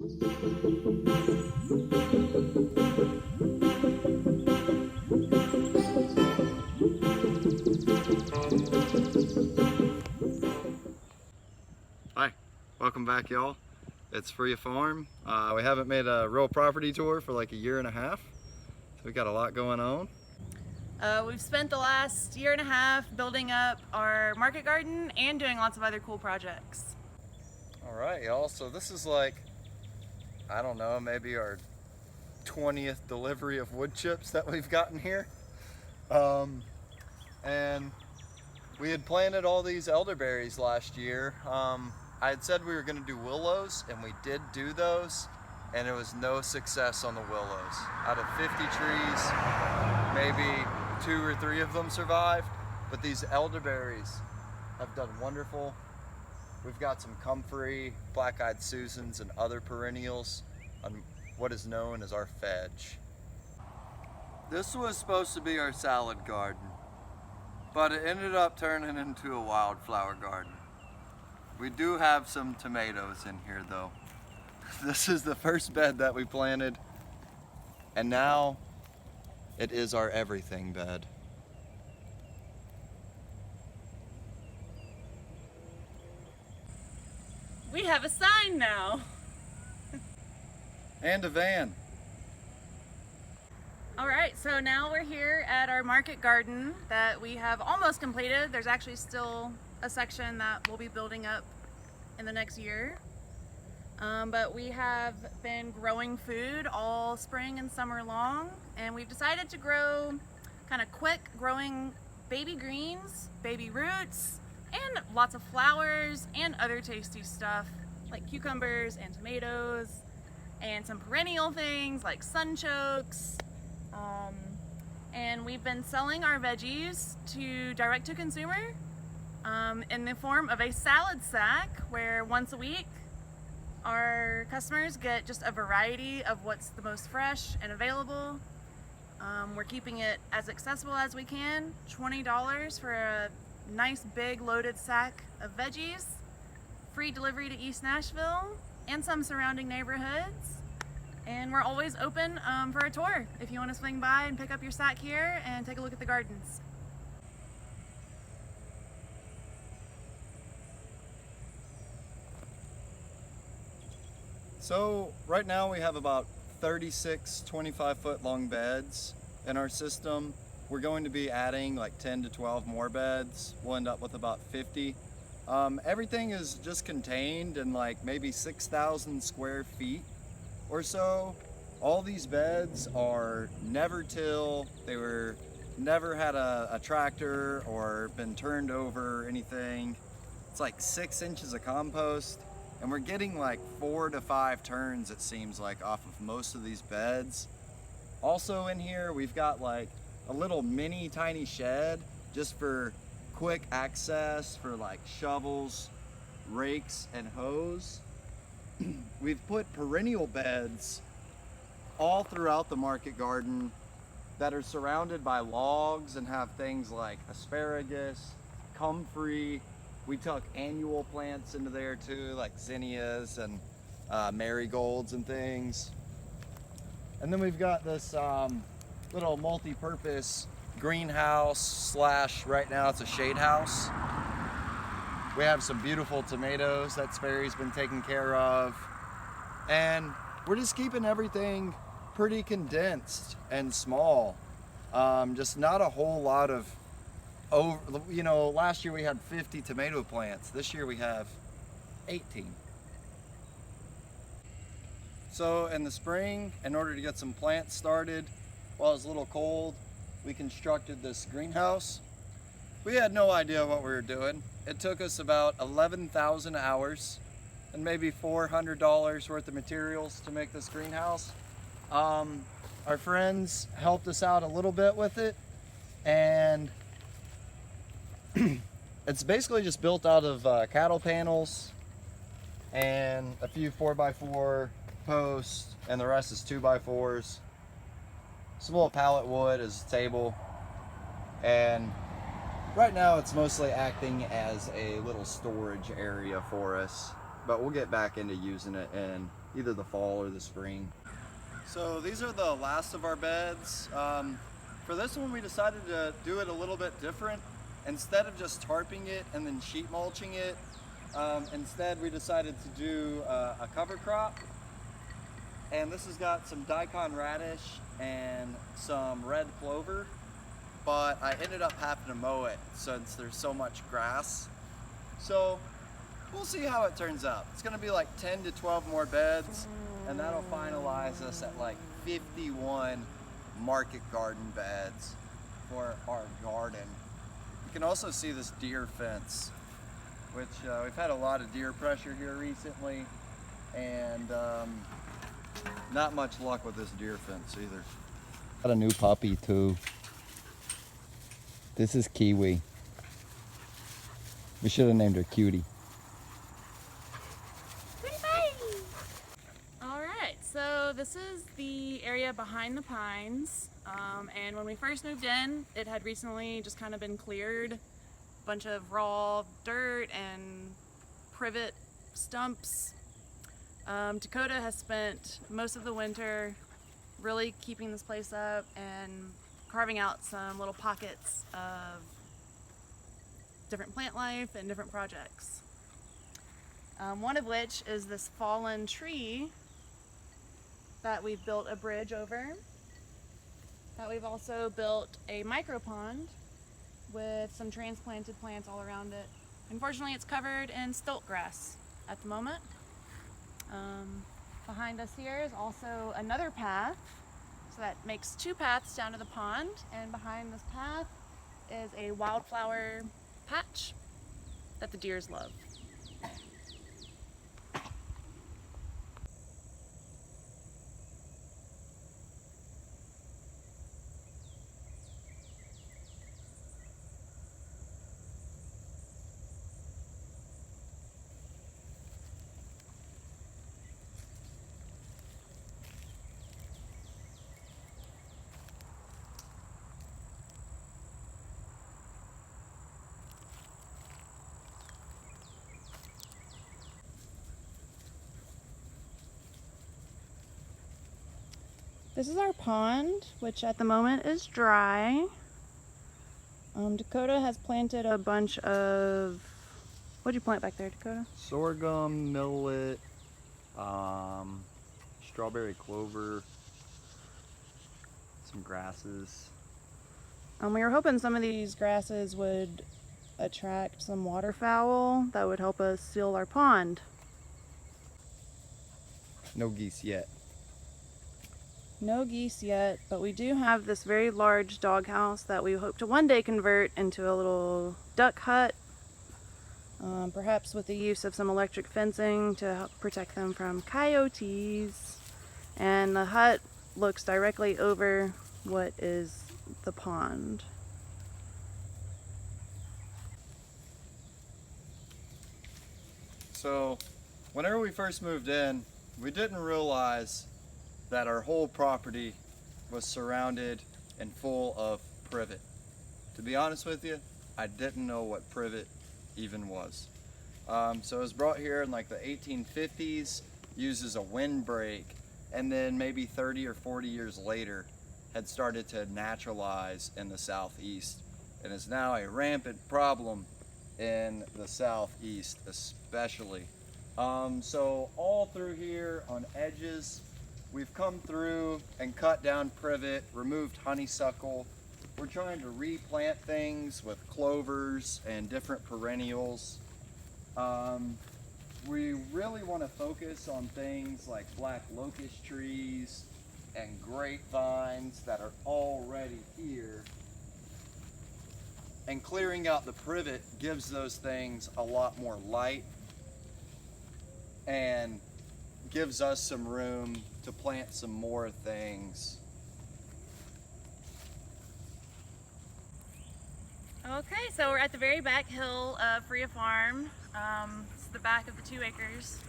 Hi, welcome back y'all. It's Freia Farm. We haven't made a real property tour for like a year and a half, so we got a lot going on. We've spent the last year and a half building up our market garden and doing lots of other cool projects. All right y'all, so this is like, I don't know, maybe our 20th delivery of wood chips that we've gotten here. And we had planted all these elderberries last year. I had said we were going to do willows, and we did do those, and it was no success on the willows. Out of 50 trees, maybe 2 or 3 of them survived, but these elderberries have done wonderful. We've got some comfrey, black-eyed Susans, and other perennials on what is known as our fedge. This was supposed to be our salad garden, but it ended up turning into a wildflower garden. We do have some tomatoes in here though. This is the first bed that we planted, and now it is our everything bed. We have a sign now. And a van. All right, so now we're here at our market garden that we have almost completed. There's actually still a section that we'll be building up in the next year. But we have been growing food all spring and summer long, and we've decided to grow kind of quick growing baby greens, baby roots, and lots of flowers and other tasty stuff like cucumbers and tomatoes and some perennial things like sunchokes. And we've been selling our veggies to direct to consumer in the form of a salad sack, where once a week our customers get just a variety of what's the most fresh and available. We're keeping it as accessible as we can, $20 for a nice big loaded sack of veggies, free delivery to East Nashville and some surrounding neighborhoods. And we're always open for a tour if you want to swing by and pick up your sack here and take a look at the gardens. So right now we have about 36 25-foot long beds in our system. We're going to be adding like 10 to 12 more beds. We'll end up with about 50. Everything is just contained in like maybe 6,000 square feet or so. All these beds are never till. They were never had a tractor or been turned over or anything. It's like 6 inches of compost, and we're getting like 4 to 5 turns, it seems like, off of most of these beds. Also in here we've got like a little mini tiny shed just for quick access for like shovels, rakes, and hoes. We've put perennial beds all throughout the market garden that are surrounded by logs and have things like asparagus, comfrey. We tuck annual plants into there too, like zinnias and marigolds and things. And then we've got this little multi-purpose greenhouse slash, right now it's a shade house. We have some beautiful tomatoes that Sperry's been taking care of. And we're just keeping everything pretty condensed and small. Just not a whole lot of, last year we had 50 tomato plants. This year we have 18. So in the spring, in order to get some plants started, while it was a little cold, we constructed this greenhouse. We had no idea what we were doing. It took us about 11,000 hours and maybe $400 worth of materials to make this greenhouse. Our friends helped us out a little bit with it, and it's basically just built out of cattle panels and a few 4x4 posts, and the rest is 2x4s. Some little pallet wood as a table, and right now it's mostly acting as a little storage area for us, but we'll get back into using it in either the fall or the spring. So these are the last of our beds. For this one, we decided to do it a little bit different. Instead of just tarping it and then sheet mulching it, instead we decided to do a cover crop. And this has got some daikon radish and some red clover, but I ended up having to mow it since there's so much grass. So we'll see how it turns out. It's gonna be like 10 to 12 more beds, and that'll finalize us at like 51 market garden beds for our garden. You can also see this deer fence, which we've had a lot of deer pressure here recently, and not much luck with this deer fence either. Got a new puppy too. This is Kiwi. We should have named her Cutie. Alright, so this is the area behind the pines. And when we first moved in, it had recently just kind of been cleared. A bunch of raw dirt and privet stumps. Dakota has spent most of the winter really keeping this place up and carving out some little pockets of different plant life and different projects. One of which is this fallen tree that we've built a bridge over. That we've also built a micro pond with some transplanted plants all around it. Unfortunately, it's covered in stilt grass at the moment. Behind us here is also another path, so that makes two paths down to the pond, and behind this path is a wildflower patch that the deers love. This is our pond, which at the moment is dry. Dakota has planted a bunch of, what'd you plant back there, Dakota? Sorghum, millet, strawberry clover, some grasses. We were hoping some of these grasses would attract some waterfowl that would help us seal our pond. No geese yet. No geese yet, but we do have this very large doghouse that we hope to one day convert into a little duck hut, perhaps with the use of some electric fencing to help protect them from coyotes. And the hut looks directly over what is the pond. So whenever we first moved in, we didn't realize that our whole property was surrounded and full of privet. To be honest with you, I didn't know what privet even was. So it was brought here in like the 1850s, used as a windbreak, and then maybe 30 or 40 years later had started to naturalize in the southeast, and is now a rampant problem in the southeast especially. So all through here on edges, we've come through and cut down privet, removed honeysuckle. We're trying to replant things with clovers and different perennials. We really want to focus on things like black locust trees and grapevines that are already here. And clearing out the privet gives those things a lot more light and gives us some room to plant some more things. Okay, so we're at the very back hill of Freia Farm. It's the back of the 2 acres.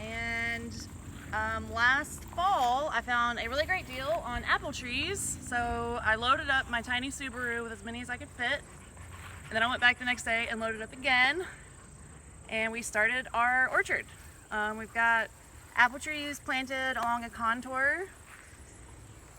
And last fall, I found a really great deal on apple trees. So I loaded up my tiny Subaru with as many as I could fit. And then I went back the next day and loaded up again. And we started our orchard. We've got apple trees planted along a contour.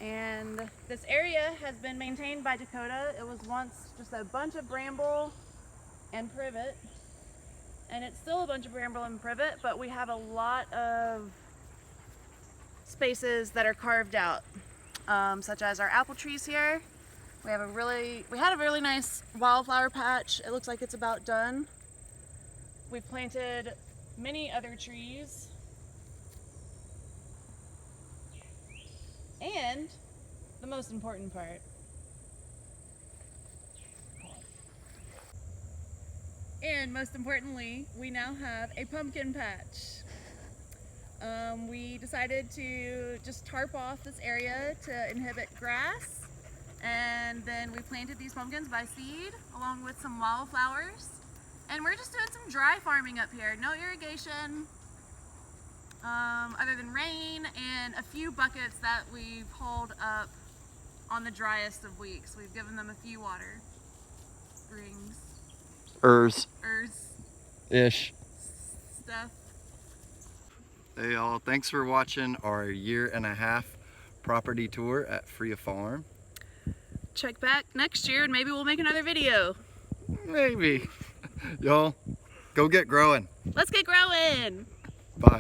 And this area has been maintained by Dakota. It was once just a bunch of bramble and privet, and it's still a bunch of bramble and privet, but we have a lot of spaces that are carved out, such as our apple trees here. We had a really nice wildflower patch. It looks like it's about done. We've planted many other trees. And the most important part. And most importantly, we now have a pumpkin patch. We decided to just tarp off this area to inhibit grass. And then we planted these pumpkins by seed along with some wildflowers. And we're just doing some dry farming up here. No irrigation. Other than rain and a few buckets that we've hauled up on the driest of weeks. We've given them a few water rings. Ish. Stuff. Hey y'all, thanks for watching our 1.5-year property tour at Freia Farm. Check back next year and maybe we'll make another video. Maybe. Y'all, go get growing. Let's get growing.